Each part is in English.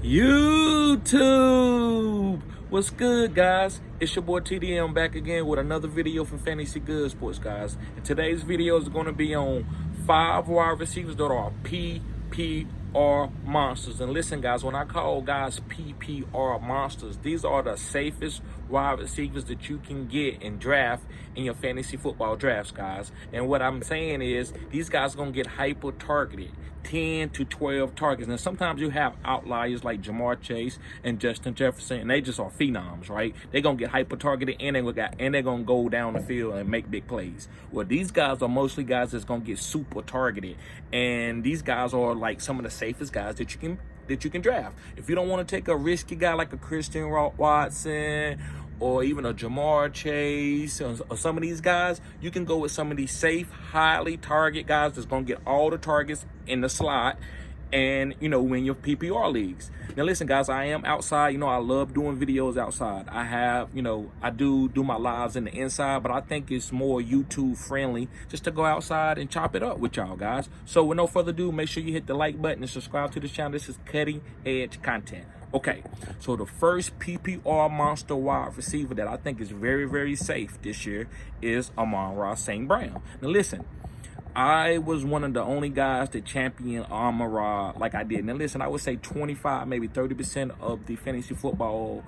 YouTube, what's good, guys? It's your boy TDM back again with another video from Fantasy Good Sports, guys. And today's video is going to be on 5 wide receivers that are PPR monsters. And listen, guys, when I call guys PPR monsters, these are the safest wide receivers that you can get and draft in your fantasy football drafts, guys. And what I'm saying is these guys are going to get hyper targeted. 10 to 12 targets. And sometimes you have outliers like Jamar Chase and Justin Jefferson, and they just are phenoms, right? They're going to get hyper targeted and they're going to go down the field and make big plays. Well, these guys are mostly guys that's going to get super targeted. And these guys are like some of the safest guys that you can draft. If you don't want to take a risky guy like a Christian Watson or even a Jamar Chase or some of these guys, you can go with some of these safe, highly target guys that's going to get all the targets in the slot and, win your PPR leagues. Now, listen, guys, I am outside. I love doing videos outside. I have, I do my lives in the inside, but I think it's more YouTube friendly just to go outside and chop it up with y'all, guys. So with no further ado, make sure you hit the like button and subscribe to the channel. This is cutting edge content. Okay, so the first PPR monster wide receiver that I think is very, very safe this year is Oman Ross St. Brown. Now, listen, I was one of the only guys that championed Amari like I did. Now, listen, I would say 25, maybe 30% of the fantasy football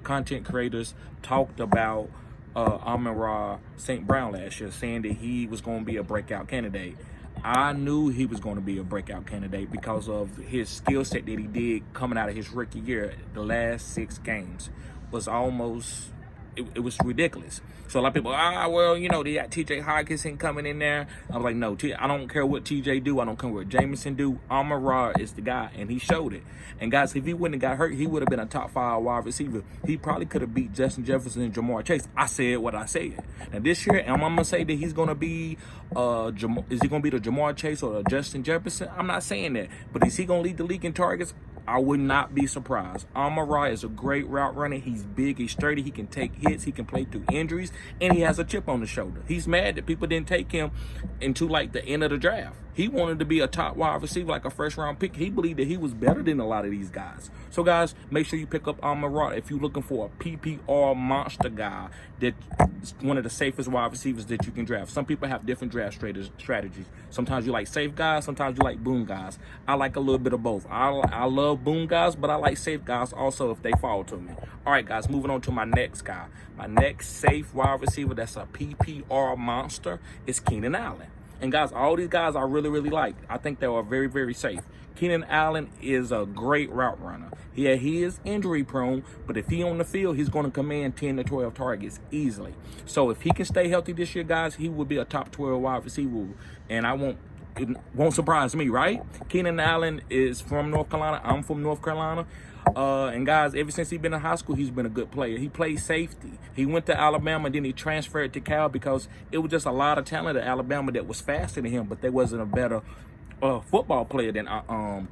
content creators talked about Amari St. Brown last year, saying that he was going to be a breakout candidate. I knew he was going to be a breakout candidate because of his skill set that he did coming out of his rookie year. The last 6 games was almost, it was ridiculous. So a lot of people, they got TJ Hawkinson coming in there. I was like, no, I don't care what TJ do. I don't care what Jameson do. Amari is the guy, and he showed it. And guys, if he wouldn't have got hurt, he would have been a top 5 wide receiver. He probably could have beat Justin Jefferson and Jamar Chase. I said what I said. Now this year, am I gonna say that he's gonna be is he gonna be the Jamar Chase or the Justin Jefferson? I'm not saying that, but is he gonna lead the league in targets? I would not be surprised. Amari is a great route runner. He's big, he's sturdy, he can take hits, he can play through injuries, and he has a chip on the shoulder. He's mad that people didn't take him into like the end of the draft. He wanted to be a top wide receiver, like a first-round pick. He believed that he was better than a lot of these guys. So, guys, make sure you pick up Amari if you're looking for a PPR monster guy that's one of the safest wide receivers that you can draft. Some people have different draft strategies. Sometimes you like safe guys. Sometimes you like boom guys. I like a little bit of both. I love boom guys, but I like safe guys also if they fall to me. All right, guys, moving on to my next guy. My next safe wide receiver that's a PPR monster is Keenan Allen. And guys, all these guys I really, really like. I think they are very, very safe. Keenan Allen is a great route runner. Yeah, he is injury prone, but if he on the field, he's going to command 10 to 12 targets easily. So if he can stay healthy this year, guys, he will be a top 12 wide receiver. And it won't surprise me, right? Keenan Allen is from North Carolina. I'm from North Carolina. And guys, ever since he's been in high school, he's been a good player. He played safety. He went to Alabama, and then he transferred to Cal because it was just a lot of talent at Alabama that was faster than him, but there wasn't a better football player than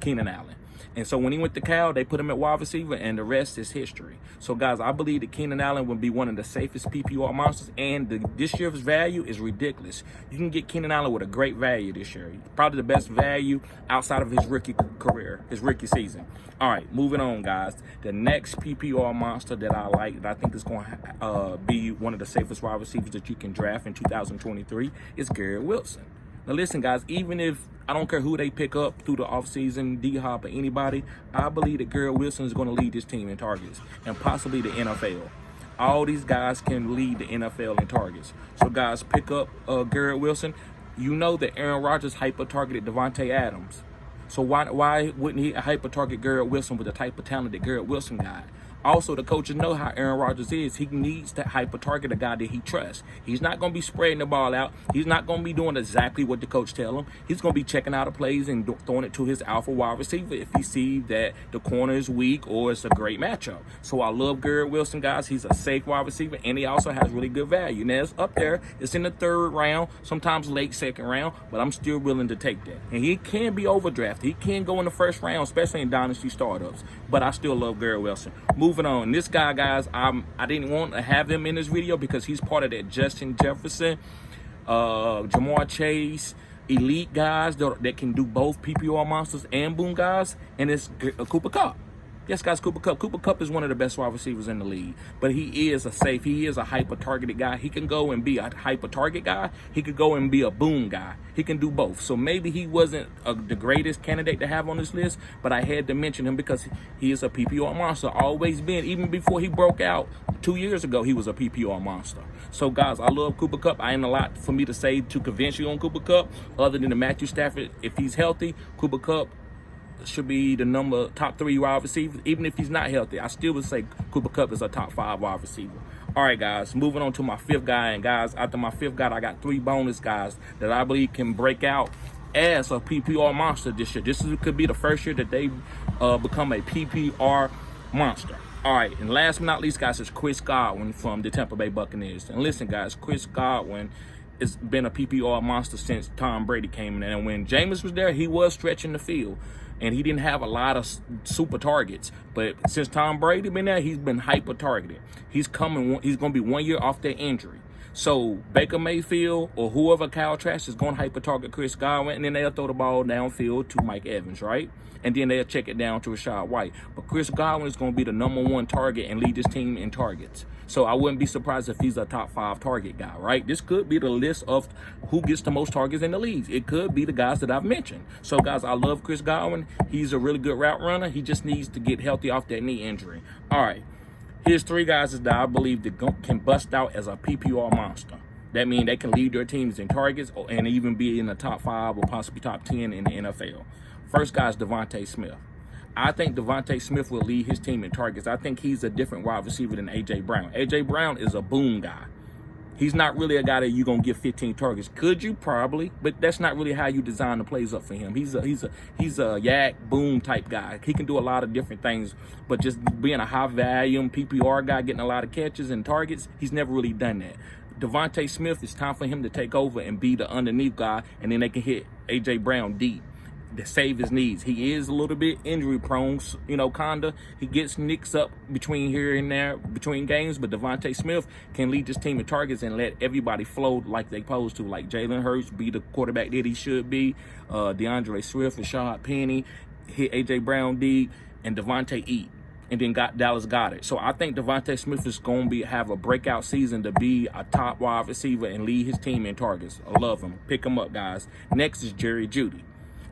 Keenan Allen. And so when he went to Cal, they put him at wide receiver, and the rest is history. So, guys, I believe that Keenan Allen will be one of the safest PPR monsters, and this year's value is ridiculous. You can get Keenan Allen with a great value this year. Probably the best value outside of his rookie career, his rookie season. All right, moving on, guys. The next PPR monster that I like, that I think is going to be one of the safest wide receivers that you can draft in 2023 is Garrett Wilson. Now, listen, guys, even if I don't care who they pick up through the offseason, D-Hop or anybody, I believe that Garrett Wilson is going to lead this team in targets and possibly the NFL. All these guys can lead the NFL in targets. So, guys, pick up Garrett Wilson. You know that Aaron Rodgers hyper-targeted Devonte Adams. So why wouldn't he hyper-target Garrett Wilson with the type of talent that Garrett Wilson got? Also, the coaches know how Aaron Rodgers is. He needs to hyper-target a guy that he trusts. He's not going to be spreading the ball out. He's not going to be doing exactly what the coach tells him. He's going to be checking out the plays and throwing it to his alpha wide receiver if he sees that the corner is weak or it's a great matchup. So I love Garrett Wilson, guys. He's a safe wide receiver, and he also has really good value. Now, it's up there. It's in the 3rd round, sometimes late 2nd round, but I'm still willing to take that. And he can be overdrafted. He can go in the 1st round, especially in dynasty startups. But I still love Garrett Wilson. Moving on. This guy, guys, I didn't want to have him in this video because he's part of that Justin Jefferson, Jamar Chase, elite guys that can do both PPR monsters and boom guys, and it's Cooper Kupp. Yes, guys, Cooper Kupp. Cooper Kupp is one of the best wide receivers in the league, but he is a hyper-targeted guy. He can go and be a hyper-target guy. He could go and be a boom guy. He can do both. So maybe he wasn't the greatest candidate to have on this list, but I had to mention him because he is a PPR monster. Always been. Even before he broke out 2 years ago, he was a PPR monster. So, guys, I love Cooper Kupp. I ain't a lot for me to say to convince you on Cooper Kupp other than the Matthew Stafford. If he's healthy, Cooper Kupp should be the top 3 wide receiver. Even if he's not healthy, I still would say Cooper Kupp is a top 5 wide receiver. All right, guys, moving on to my 5th guy. And, guys, after my 5th guy, I got 3 bonus guys that I believe can break out as a PPR monster this year. Could be the first year that they become a PPR monster. All right, and last but not least, guys, is Chris Godwin from the Tampa Bay Buccaneers. And listen, guys, Chris Godwin has been a PPR monster since Tom Brady came in. And when Jameis was there, he was stretching the field. And he didn't have a lot of super targets. But since Tom Brady been there, he's been hyper-targeted. He's going to be 1 year off that injury. So Baker Mayfield or whoever Kyle Trask is going to hyper-target Chris Godwin, and then they'll throw the ball downfield to Mike Evans, right? And then they'll check it down to Rashad White. But Chris Godwin is going to be the #1 target and lead his team in targets. So I wouldn't be surprised if he's a top 5 target guy, right? This could be the list of who gets the most targets in the league. It could be the guys that I've mentioned. So, guys, I love Chris Godwin. He's a really good route runner. He just needs to get healthy off that knee injury. All right. Here's 3 guys that I believe that can bust out as a PPR monster. That means they can lead their teams in targets and even be in the top 5 or possibly top 10 in the NFL. First guy is Devonte Smith. I think Devonte Smith will lead his team in targets. I think he's a different wide receiver than A.J. Brown. A.J. Brown is a boom guy. He's not really a guy that you're going to give 15 targets. Could you? Probably. But that's not really how you design the plays up for him. He's a yak, boom type guy. He can do a lot of different things. But just being a high-volume PPR guy, getting a lot of catches and targets, he's never really done that. Devonte Smith, it's time for him to take over and be the underneath guy, and then they can hit A.J. Brown deep to save his needs. He is a little bit injury prone, kinda. He gets nicks up between here and there, between games, but Devonte Smith can lead this team in targets and let everybody flow like they supposed to, like Jalen Hurts be the quarterback that he should be, DeAndre Swift, Rashad Penny, hit A.J. Brown deep, and Devonte eat. And then Dallas Goedert. So I think Devonte Smith is going to have a breakout season to be a top wide receiver and lead his team in targets. I love him. Pick him up, guys. Next is Jerry Jeudy.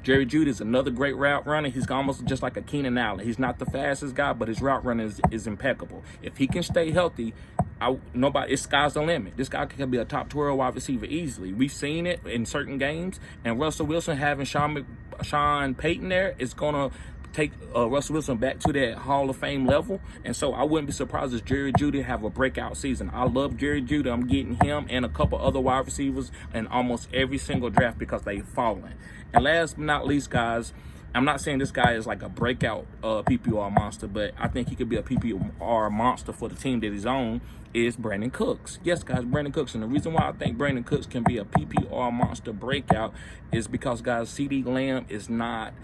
Jerry Jeudy is another great route runner. He's almost just like a Keenan Allen. He's not the fastest guy, but his route running is impeccable. If he can stay healthy, it's sky's the limit. This guy can be a top 12 wide receiver easily. We've seen it in certain games, and Russell Wilson having Sean Payton there is going to take Russell Wilson back to that Hall of Fame level. And so I wouldn't be surprised if Jerry Jeudy have a breakout season. I love Jerry Jeudy. I'm getting him and a couple other wide receivers in almost every single draft because they've fallen. And last but not least, guys, I'm not saying this guy is like a breakout PPR monster, but I think he could be a PPR monster for the team that he's on, is Brandon Cooks. Yes, guys, Brandon Cooks. And the reason why I think Brandon Cooks can be a PPR monster breakout is because, guys, CeeDee Lamb is not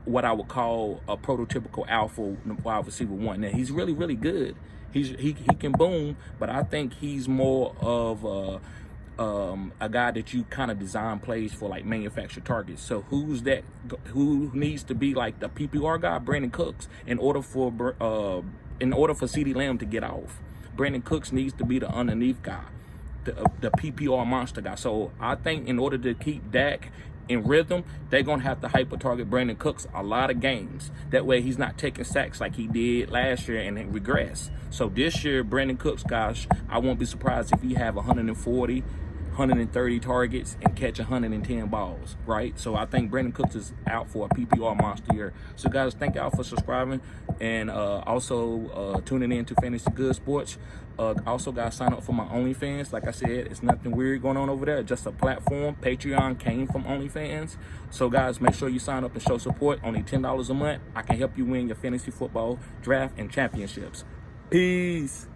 what I would call a prototypical alpha wide receiver one. Now, he's really, really good. He can boom, but I think he's more of a guy that you kind of design plays for, like manufactured targets. So who needs to be like the PPR guy? Brandon Cooks. In order for CeeDee Lamb to get off, Brandon Cooks needs to be the underneath guy, the PPR monster guy. So I think in order to keep Dak in rhythm, they're going to have to hyper-target Brandon Cooks a lot of games. That way he's not taking sacks like he did last year and then regress. So this year, Brandon Cooks, gosh, I won't be surprised if he have 140, 130 targets and catch 110 balls, right? So I think Brandon Cooks is out for a PPR monster year. So, guys, thank y'all for subscribing and also tuning in to Fantasy Good Sports. Also, guys, sign up for my OnlyFans. Like I said, it's nothing weird going on over there. Just a platform. Patreon came from OnlyFans. So, guys, make sure you sign up and show support. Only $10 a month. I can help you win your fantasy football draft and championships. Peace.